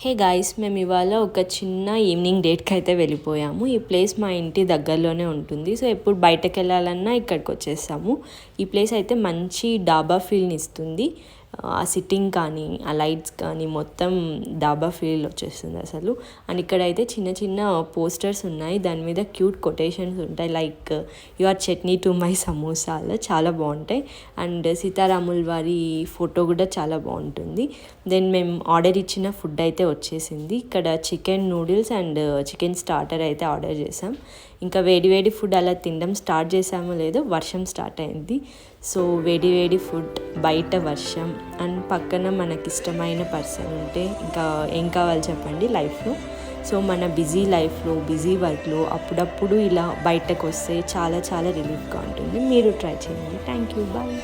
Hey guys, మేము ఇవాళ ఒక చిన్న ఈవినింగ్ డేట్కి అయితే వెళ్ళిపోయాము. ఈ ప్లేస్ మా ఇంటి దగ్గరలోనే ఉంటుంది. సో ఎప్పుడు బయటకు వెళ్ళాలన్నా ఇక్కడికి వచ్చేస్తాము. ఈ ప్లేస్ అయితే మంచి డాబా ఫీల్ని ఇస్తుంది. ఆ సిట్టింగ్ కానీ, ఆ లైట్స్ కానీ మొత్తం డాబా ఫీల్ వచ్చేస్తుంది అసలు. అండ్ ఇక్కడైతే చిన్న చిన్న పోస్టర్స్ ఉన్నాయి. దాని మీద క్యూట్ కొటేషన్స్ ఉంటాయి. Like you are chutney to my సమోసాలు చాలా బాగుంటాయి. అండ్ సీతారాముల వారి ఫోటో కూడా చాలా బాగుంటుంది. దెన్ మేము ఆర్డర్ ఇచ్చిన ఫుడ్ అయితే వచ్చేసింది. ఇక్కడ chicken noodles and chicken starter అయితే ఆర్డర్ చేసాం. ఇంకా వేడి వేడి ఫుడ్ అలా తినడం స్టార్ట్ చేసామో లేదో వర్షం స్టార్ట్ అయింది. సో వేడి వేడి ఫుడ్, బయట వర్షం, అండ్ పక్కన మనకి ఇష్టమైన పర్సన్ ఉంటే ఇంకా ఏం కావాలి చెప్పండి లైఫ్లో. సో మన బిజీ లైఫ్లో, బిజీ వర్క్లో అప్పుడప్పుడు ఇలా బయటకు వస్తే చాలా చాలా రిలీఫ్గా ఉంటుంది. మీరు ట్రై చేయండి. Thank you, bye.